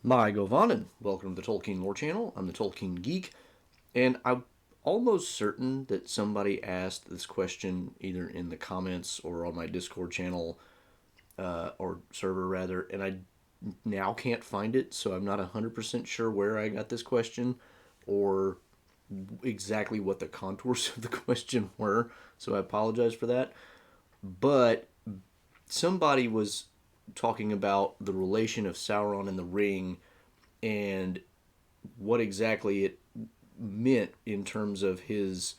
My Govanen, welcome to the Tolkien Lore Channel. I'm the Tolkien Geek, and I'm almost certain that somebody asked this question either in the comments or on my Discord channel, or server rather, and I now can't find it, so I'm not 100% sure where I got this question or exactly what the contours of the question were, so I apologize for that. But somebody was talking about the relation of Sauron and the ring and what exactly it meant in terms of his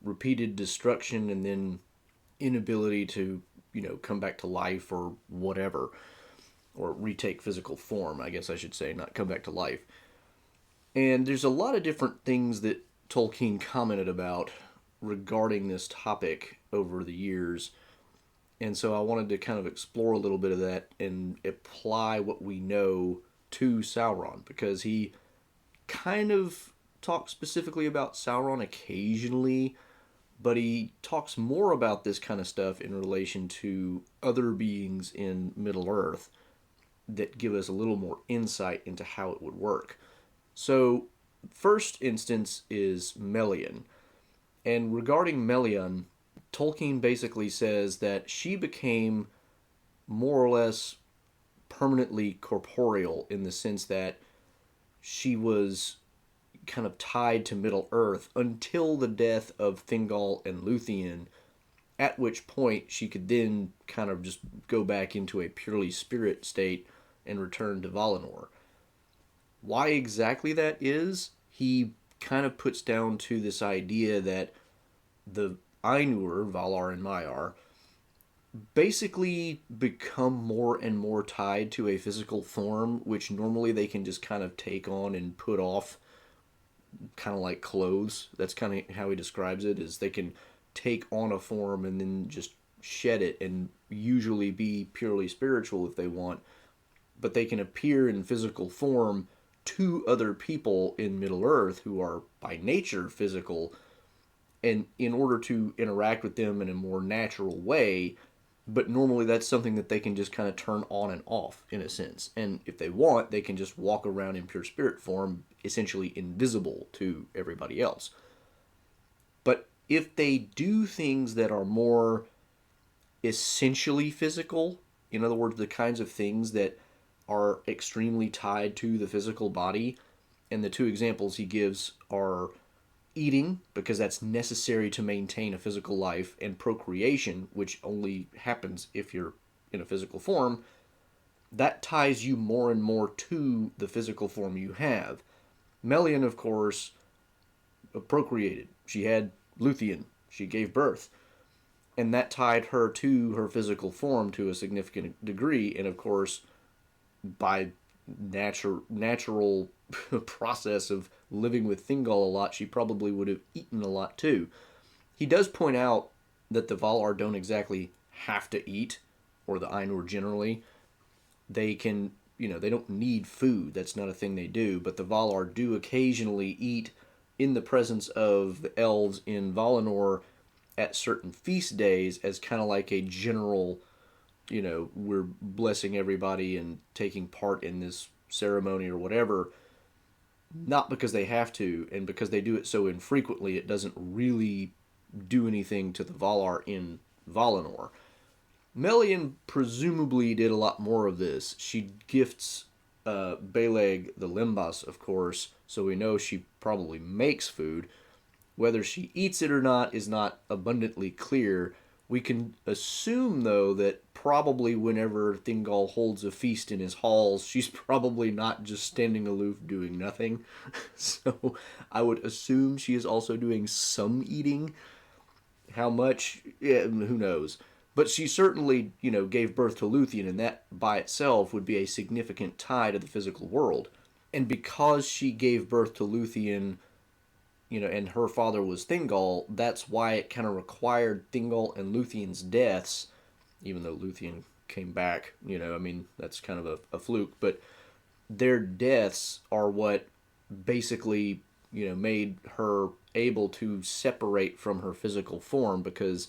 repeated destruction and then inability to, come back to life or whatever, or retake physical form, I guess I should say, not come back to life. And there's a lot of different things that Tolkien commented about regarding this topic over the years. And so I wanted to kind of explore a little bit of that and apply what we know to Sauron, because he kind of talks specifically about Sauron occasionally, but he talks more about this kind of stuff in relation to other beings in Middle Earth that give us a little more insight into how it would work. So, first instance is Melian. And regarding Melian, Tolkien basically says that she became more or less permanently corporeal in the sense that she was kind of tied to Middle Earth until the death of Thingol and Luthien, at which point she could then kind of just go back into a purely spirit state and return to Valinor. Why exactly that is, he kind of puts down to this idea that the Ainur, Valar and Maiar, basically become more and more tied to a physical form, which normally they can just kind of take on and put off, kind of like clothes. That's kind of how he describes it, is they can take on a form and then just shed it and usually be purely spiritual if they want, but they can appear in physical form to other people in Middle Earth who are by nature physical, and in order to interact with them in a more natural way. But normally that's something that they can just kind of turn on and off in a sense. And if they want, they can just walk around in pure spirit form, essentially invisible to everybody else. But if they do things that are more essentially physical, in other words, the kinds of things that are extremely tied to the physical body, and the two examples he gives are eating, because that's necessary to maintain a physical life, and procreation, which only happens if you're in a physical form, that ties you more and more to the physical form you have. Melian, of course, procreated. She had Luthien. She gave birth. And that tied her to her physical form to a significant degree. And of course, by natural process of living with Thingol a lot, she probably would have eaten a lot too. He does point out that the Valar don't exactly have to eat, or the Ainur generally. They can, they don't need food. That's not a thing they do. But the Valar do occasionally eat in the presence of the elves in Valinor at certain feast days, as kind of like a general, we're blessing everybody and taking part in this ceremony or whatever. Not because they have to, and because they do it so infrequently, it doesn't really do anything to the Valar in Valinor. Melian presumably did a lot more of this. She gifts Beleg the Limbas, of course, so we know she probably makes food. Whether she eats it or not is not abundantly clear. We can assume, though, that probably whenever Thingol holds a feast in his halls, she's probably not just standing aloof doing nothing. So I would assume she is also doing some eating. How much? Yeah, who knows? But she certainly, gave birth to Luthien, and that by itself would be a significant tie to the physical world. And because she gave birth to Luthien, and her father was Thingol, that's why it kind of required Thingol and Luthien's deaths, even though Luthien came back, that's kind of a fluke, but their deaths are what basically, made her able to separate from her physical form, because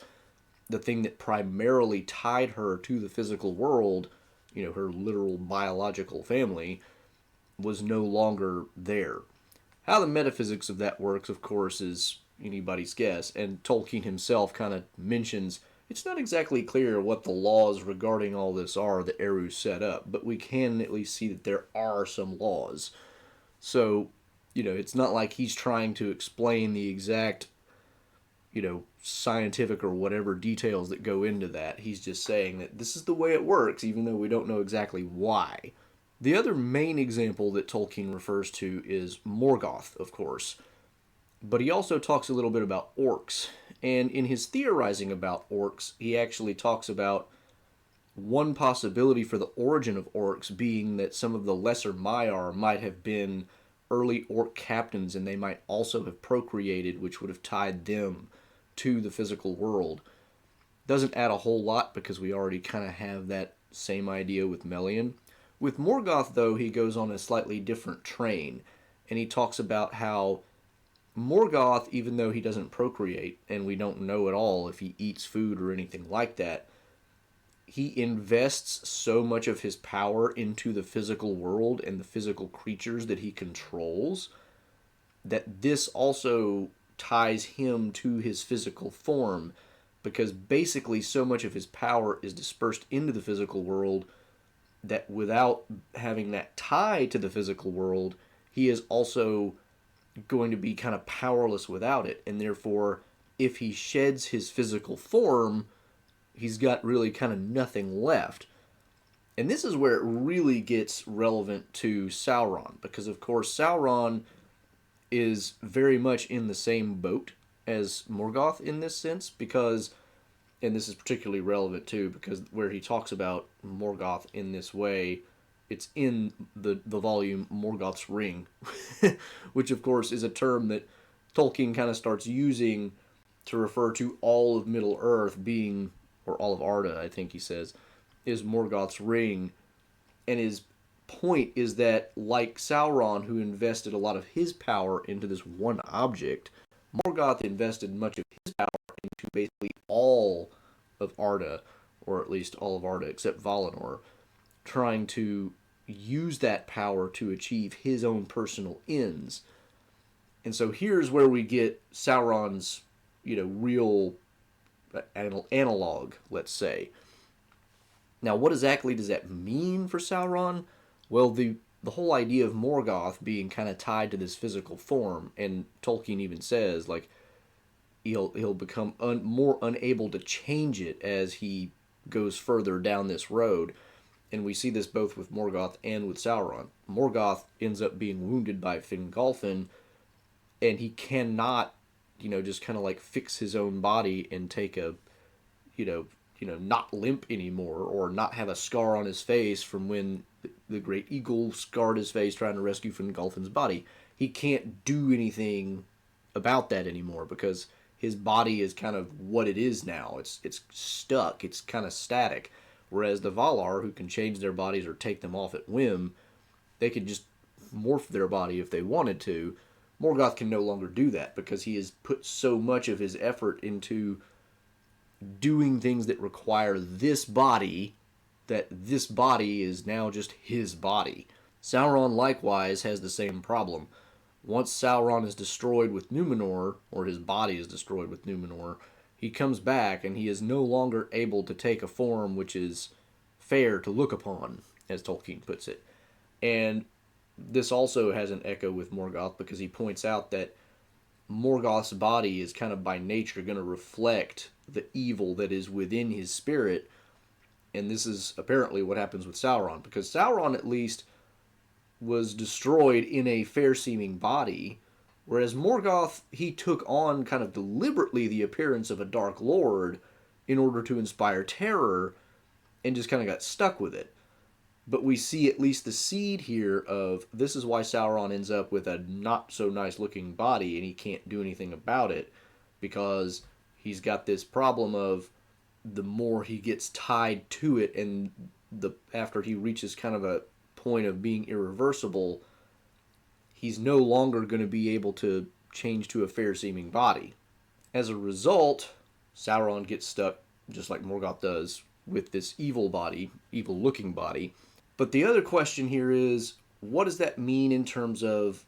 the thing that primarily tied her to the physical world, her literal biological family, was no longer there. How the metaphysics of that works, of course, is anybody's guess, and Tolkien himself kind of mentions it's not exactly clear what the laws regarding all this are that Eru set up, but we can at least see that there are some laws. So, it's not like he's trying to explain the exact, scientific or whatever details that go into that. He's just saying that this is the way it works, even though we don't know exactly why. The other main example that Tolkien refers to is Morgoth, of course. But he also talks a little bit about orcs. And in his theorizing about orcs, he actually talks about one possibility for the origin of orcs being that some of the lesser Maiar might have been early orc captains, and they might also have procreated, which would have tied them to the physical world. Doesn't add a whole lot because we already kind of have that same idea with Melian. With Morgoth, though, he goes on a slightly different train, and he talks about how Morgoth, even though he doesn't procreate, and we don't know at all if he eats food or anything like that, he invests so much of his power into the physical world and the physical creatures that he controls that this also ties him to his physical form, because basically so much of his power is dispersed into the physical world that without having that tie to the physical world, he is also going to be kind of powerless without it. And therefore, if he sheds his physical form, he's got really kind of nothing left. And this is where it really gets relevant to Sauron, because of course Sauron is very much in the same boat as Morgoth in this sense, because, and this is particularly relevant too, because where he talks about Morgoth in this way, it's in the volume Morgoth's Ring, which of course is a term that Tolkien kind of starts using to refer to all of Middle Earth being, or all of Arda, I think he says, is Morgoth's Ring. And his point is that, like Sauron, who invested a lot of his power into this one object, Morgoth invested much of his power into basically all of Arda, or at least all of Arda except Valinor, trying to use that power to achieve his own personal ends. And so here's where we get Sauron's, real analog, let's say. Now, what exactly does that mean for Sauron? Well, the whole idea of Morgoth being kind of tied to this physical form, and Tolkien even says, like, he'll become more unable to change it as he goes further down this road. And we see this both with Morgoth and with Sauron. Morgoth ends up being wounded by Fingolfin, and he cannot, just kind of like fix his own body and take a, not limp anymore, or not have a scar on his face from when the great eagle scarred his face trying to rescue Fingolfin's body. He can't do anything about that anymore because his body is kind of what it is now. It's stuck. It's kind of static. Whereas the Valar, who can change their bodies or take them off at whim, they could just morph their body if they wanted to. Morgoth can no longer do that because he has put so much of his effort into doing things that require this body, that this body is now just his body. Sauron likewise has the same problem. Once Sauron is destroyed with Numenor, or his body is destroyed with Numenor, he comes back and he is no longer able to take a form which is fair to look upon, as Tolkien puts it. And this also has an echo with Morgoth because he points out that Morgoth's body is kind of by nature going to reflect the evil that is within his spirit. And this is apparently what happens with Sauron, because Sauron at least was destroyed in a fair-seeming body, whereas Morgoth, he took on kind of deliberately the appearance of a Dark Lord in order to inspire terror, and just kind of got stuck with it. But we see at least the seed here of this is why Sauron ends up with a not-so-nice-looking body, and he can't do anything about it, because he's got this problem of the more he gets tied to it, and after he reaches kind of a point of being irreversible, he's no longer going to be able to change to a fair-seeming body. As a result, Sauron gets stuck, just like Morgoth does, with this evil body, evil-looking body. But the other question here is, what does that mean in terms of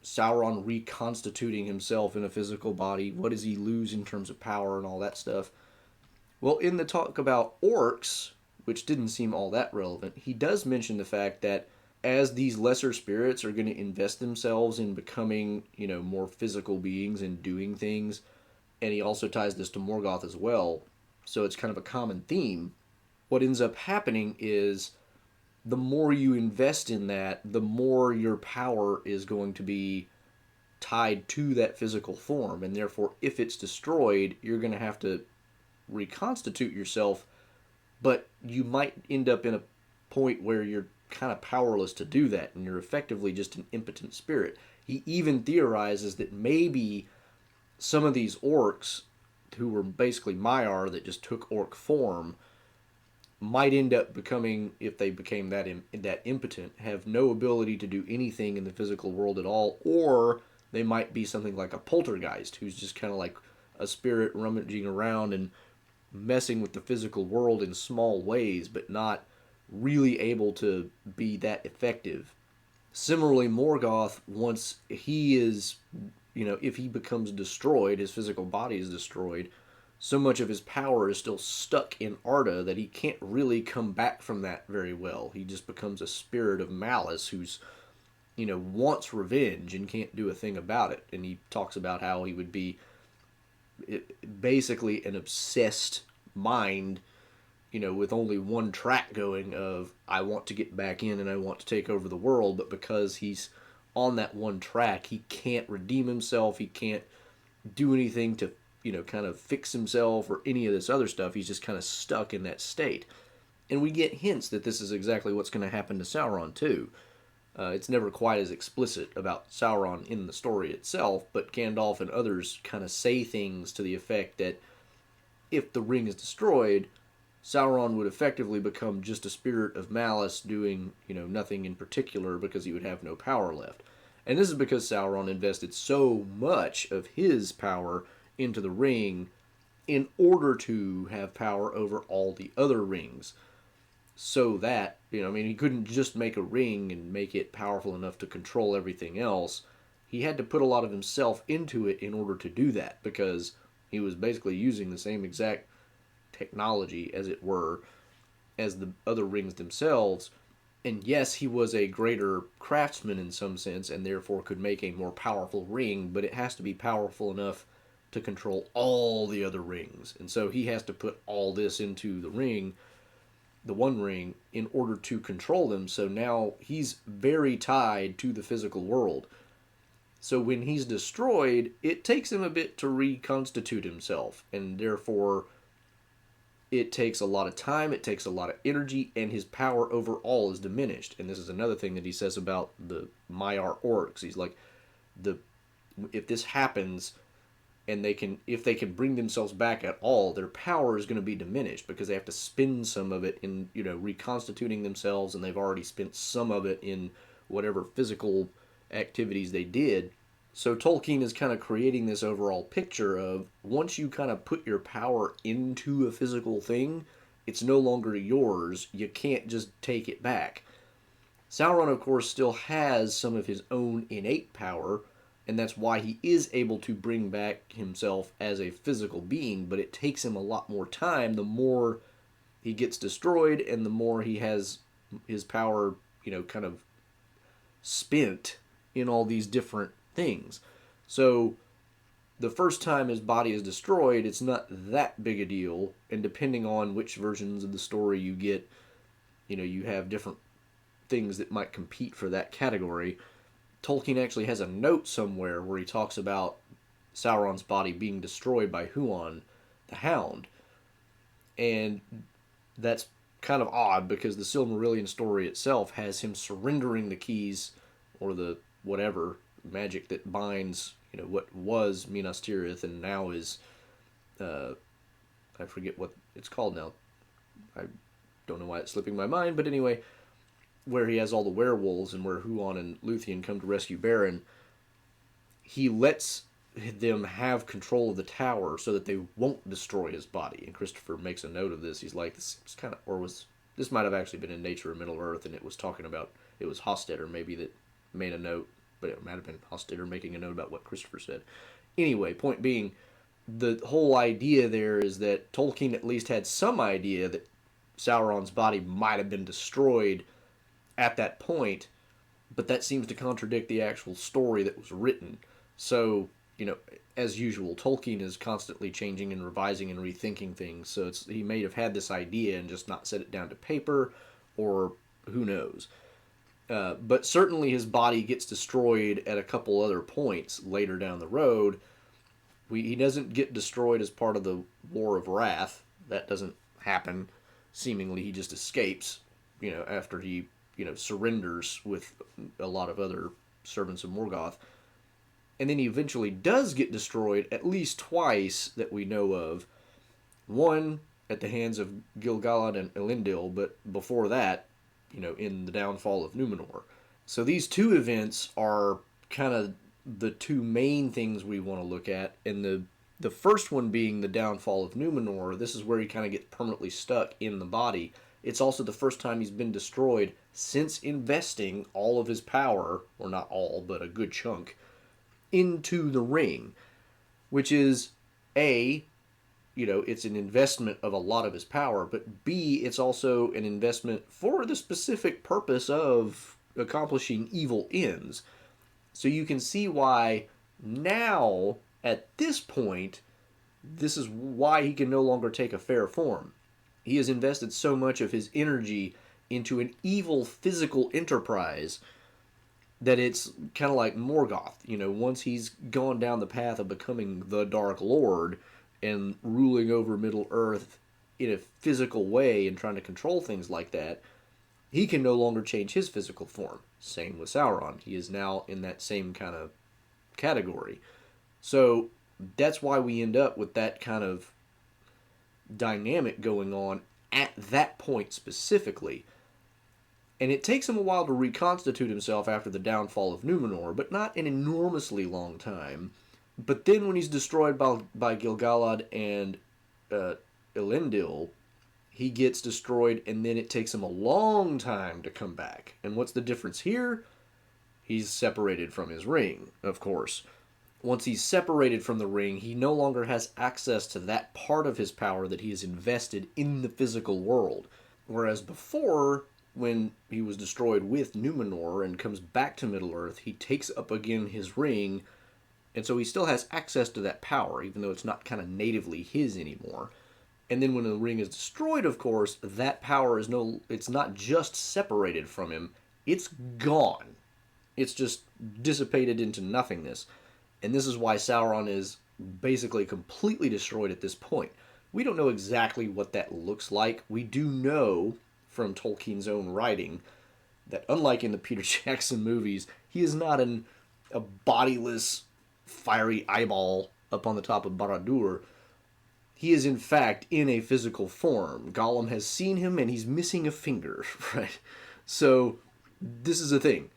Sauron reconstituting himself in a physical body? What does he lose in terms of power and all that stuff? Well, in the talk about orcs, which didn't seem all that relevant, he does mention the fact that as these lesser spirits are going to invest themselves in becoming, more physical beings and doing things, and he also ties this to Morgoth as well, so it's kind of a common theme. What ends up happening is the more you invest in that, the more your power is going to be tied to that physical form, and therefore, if it's destroyed, you're going to have to reconstitute yourself, but you might end up in a point where you're kind of powerless to do that, and you're effectively just an impotent spirit. He even theorizes that maybe some of these orcs, who were basically Maiar that just took orc form, might end up becoming, if they became that impotent, have no ability to do anything in the physical world at all, or they might be something like a poltergeist, who's just kind of like a spirit rummaging around and messing with the physical world in small ways, but not really able to be that effective. Similarly, Morgoth, once he is, if he becomes destroyed, his physical body is destroyed, so much of his power is still stuck in Arda that he can't really come back from that very well. He just becomes a spirit of malice who's, wants revenge and can't do a thing about it. And he talks about how he would be basically an obsessed mind, with only one track going of, I want to get back in and I want to take over the world, but because he's on that one track, he can't redeem himself, he can't do anything to, kind of fix himself or any of this other stuff. He's just kind of stuck in that state. And we get hints that this is exactly what's going to happen to Sauron, too. It's never quite as explicit about Sauron in the story itself, but Gandalf and others kind of say things to the effect that if the ring is destroyed, Sauron would effectively become just a spirit of malice doing, nothing in particular because he would have no power left. And this is because Sauron invested so much of his power into the ring in order to have power over all the other rings. So that, he couldn't just make a ring and make it powerful enough to control everything else. He had to put a lot of himself into it in order to do that, because he was basically using the same exact technology, as it were, as the other rings themselves. And yes, he was a greater craftsman in some sense, and therefore could make a more powerful ring, but it has to be powerful enough to control all the other rings. And so he has to put all this into the ring, the one ring, in order to control them. So now he's very tied to the physical world. So when he's destroyed, it takes him a bit to reconstitute himself, and therefore it takes a lot of time, it takes a lot of energy, and his power overall is diminished. And this is another thing that he says about the Maiar orcs. He's like, if this happens, and if they can bring themselves back at all, their power is going to be diminished because they have to spend some of it in, reconstituting themselves, and they've already spent some of it in whatever physical activities they did. So Tolkien is kind of creating this overall picture of, once you kind of put your power into a physical thing, it's no longer yours. You can't just take it back. Sauron, of course, still has some of his own innate power, and that's why he is able to bring back himself as a physical being, but it takes him a lot more time the more he gets destroyed and the more he has his power, kind of spent in all these different things. So the first time his body is destroyed, it's not that big a deal, and depending on which versions of the story you get, you have different things that might compete for that category. Tolkien actually has a note somewhere where he talks about Sauron's body being destroyed by Huon, the Hound. And that's kind of odd because the Silmarillion story itself has him surrendering the keys, or the whatever magic that binds, what was Minas Tirith and now is, I forget what it's called now. I don't know why it's slipping my mind, but anyway, where he has all the werewolves and where Huon and Luthien come to rescue Beren, he lets them have control of the tower so that they won't destroy his body. And Christopher makes a note of this. He's like, this might have actually been in Nature of Middle Earth, and it was talking about it was Hostetter maybe that made a note, but it might have been Hostetter making a note about what Christopher said. Anyway, point being, the whole idea there is that Tolkien at least had some idea that Sauron's body might have been destroyed at that point, but that seems to contradict the actual story that was written. So, as usual, Tolkien is constantly changing and revising and rethinking things. So he may have had this idea and just not set it down to paper, or who knows. But certainly his body gets destroyed at a couple other points later down the road. He doesn't get destroyed as part of the War of Wrath. That doesn't happen. Seemingly, he just escapes, after he, surrenders with a lot of other servants of Morgoth. And then he eventually does get destroyed at least twice that we know of. One at the hands of Gil-galad and Elendil, but before that, in the downfall of Numenor. So these two events are kind of the two main things we want to look at. And the first one being the downfall of Numenor, this is where he kind of gets permanently stuck in the body. It's also the first time he's been destroyed since investing all of his power, or not all, but a good chunk, into the ring, which is it's an investment of a lot of his power, but B, it's also an investment for the specific purpose of accomplishing evil ends. So you can see why now, at this point, this is why he can no longer take a fair form. He has invested so much of his energy into an evil physical enterprise that it's kind of like Morgoth. Once he's gone down the path of becoming the Dark Lord and ruling over Middle-earth in a physical way and trying to control things like that, he can no longer change his physical form. Same with Sauron. He is now in that same kind of category. So that's why we end up with that kind of dynamic going on at that point specifically. And it takes him a while to reconstitute himself after the downfall of Numenor, but not an enormously long time. But then when he's destroyed by Gil-galad and Elendil, he gets destroyed, and then it takes him a long time to come back. And what's the difference here? He's separated from his ring, of course. Once he's separated from the ring, he no longer has access to that part of his power that he has invested in the physical world. Whereas before, when he was destroyed with Numenor and comes back to Middle-earth, he takes up again his ring, and so he still has access to that power, even though it's not kind of natively his anymore. And then when the ring is destroyed, of course, that power it's not just separated from him, it's gone. It's just dissipated into nothingness. And this is why Sauron is basically completely destroyed at this point. We don't know exactly what that looks like. We do know from Tolkien's own writing that unlike in the Peter Jackson movies, he is not a bodiless, fiery eyeball up on the top of Barad-dûr. He is in fact in a physical form. Gollum has seen him and he's missing a finger, right? So this is the thing.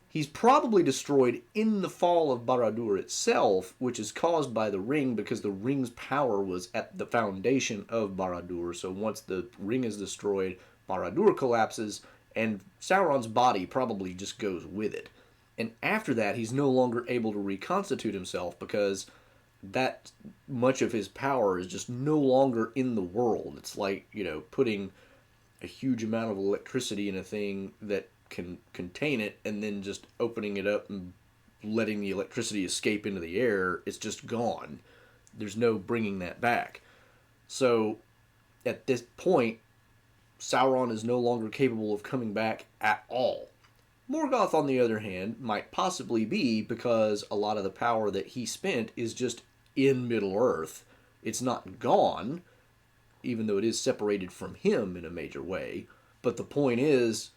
He's probably destroyed in the fall of Barad-dûr itself, which is caused by the ring because the ring's power was at the foundation of Barad-dûr. So once the ring is destroyed, Barad-dûr collapses, and Sauron's body probably just goes with it. And after that, he's no longer able to reconstitute himself because that much of his power is just no longer in the world. It's like, putting a huge amount of electricity in a thing that can contain it and then just opening it up and letting the electricity escape into the air. It's just gone. There's no bringing that back. So at this point, Sauron is no longer capable of coming back at all. Morgoth, on the other hand, might possibly be because a lot of the power that he spent is just in Middle-earth. It's not gone, even though it is separated from him in a major way. But the point is,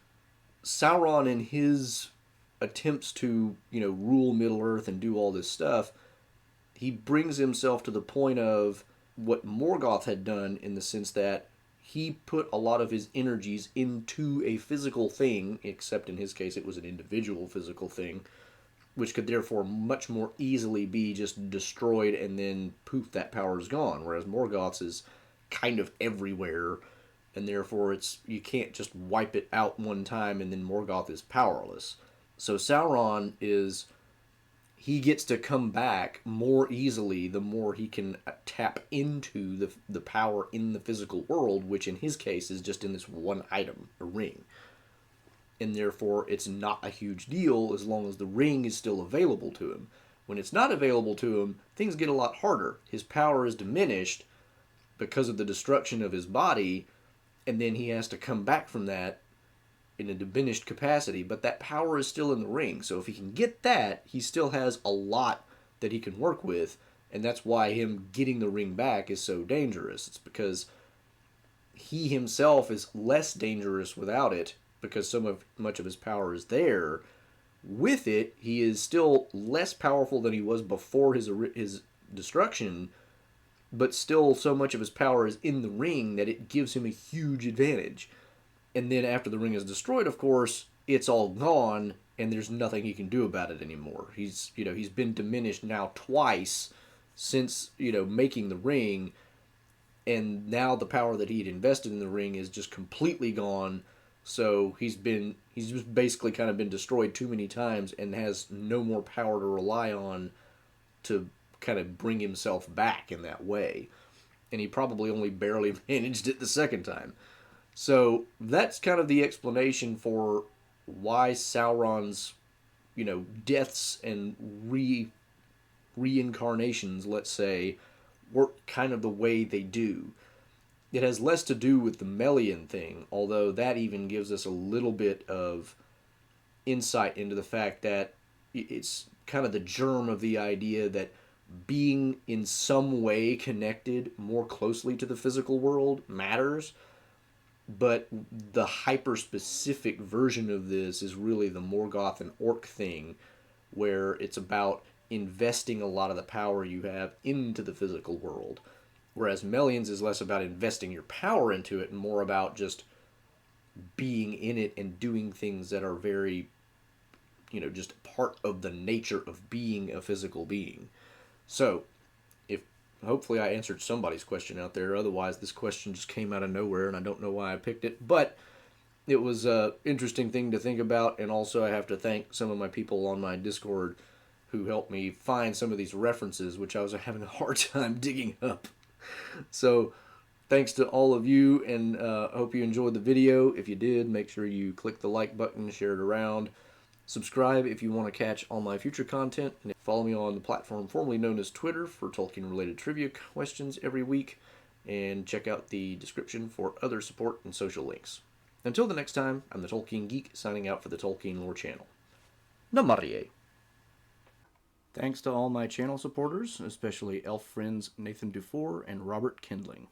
Sauron, in his attempts to, rule Middle-earth and do all this stuff, he brings himself to the point of what Morgoth had done, in the sense that he put a lot of his energies into a physical thing, except in his case it was an individual physical thing, which could therefore much more easily be just destroyed and then poof, that power is gone. Whereas Morgoth's is kind of everywhere, and therefore you can't just wipe it out one time and then Morgoth is powerless. So Sauron he gets to come back more easily the more he can tap into the power in the physical world, which in his case is just in this one item, a ring. And therefore it's not a huge deal as long as the ring is still available to him. When it's not available to him, things get a lot harder. His power is diminished because of the destruction of his body, and then he has to come back from that in a diminished capacity, but that power is still in the ring. So if he can get that, he still has a lot that he can work with, and that's why him getting the ring back is so dangerous. It's because he himself is less dangerous without it, because much of his power is there. With it, he is still less powerful than he was before his destruction, but still so much of his power is in the ring that it gives him a huge advantage. And then after the ring is destroyed, of course, it's all gone, and there's nothing he can do about it anymore. He's been diminished now twice since making the ring, and now the power that he'd invested in the ring is just completely gone. So he's just basically kind of been destroyed too many times and has no more power to rely on to kind of bring himself back in that way. And he probably only barely managed it the second time. So that's kind of the explanation for why Sauron's, deaths and reincarnations, let's say, work kind of the way they do. It has less to do with the Melian thing, although that even gives us a little bit of insight into the fact that it's kind of the germ of the idea that being in some way connected more closely to the physical world matters. But the hyper-specific version of this is really the Morgoth and Orc thing, where it's about investing a lot of the power you have into the physical world. Whereas Melian's is less about investing your power into it and more about just being in it and doing things that are very, just part of the nature of being a physical being. So, hopefully I answered somebody's question out there. Otherwise, this question just came out of nowhere, and I don't know why I picked it. But it was an interesting thing to think about, and also I have to thank some of my people on my Discord who helped me find some of these references, which I was having a hard time digging up. So thanks to all of you, and hope you enjoyed the video. If you did, make sure you click the like button, share it around. Subscribe if you want to catch all my future content, and follow me on the platform formerly known as Twitter for Tolkien-related trivia questions every week, and check out the description for other support and social links. Until the next time, I'm the Tolkien Geek, signing out for the Tolkien Lore channel. Namarie. Thanks to all my channel supporters, especially elf friends Nathan Dufour and Robert Kindling.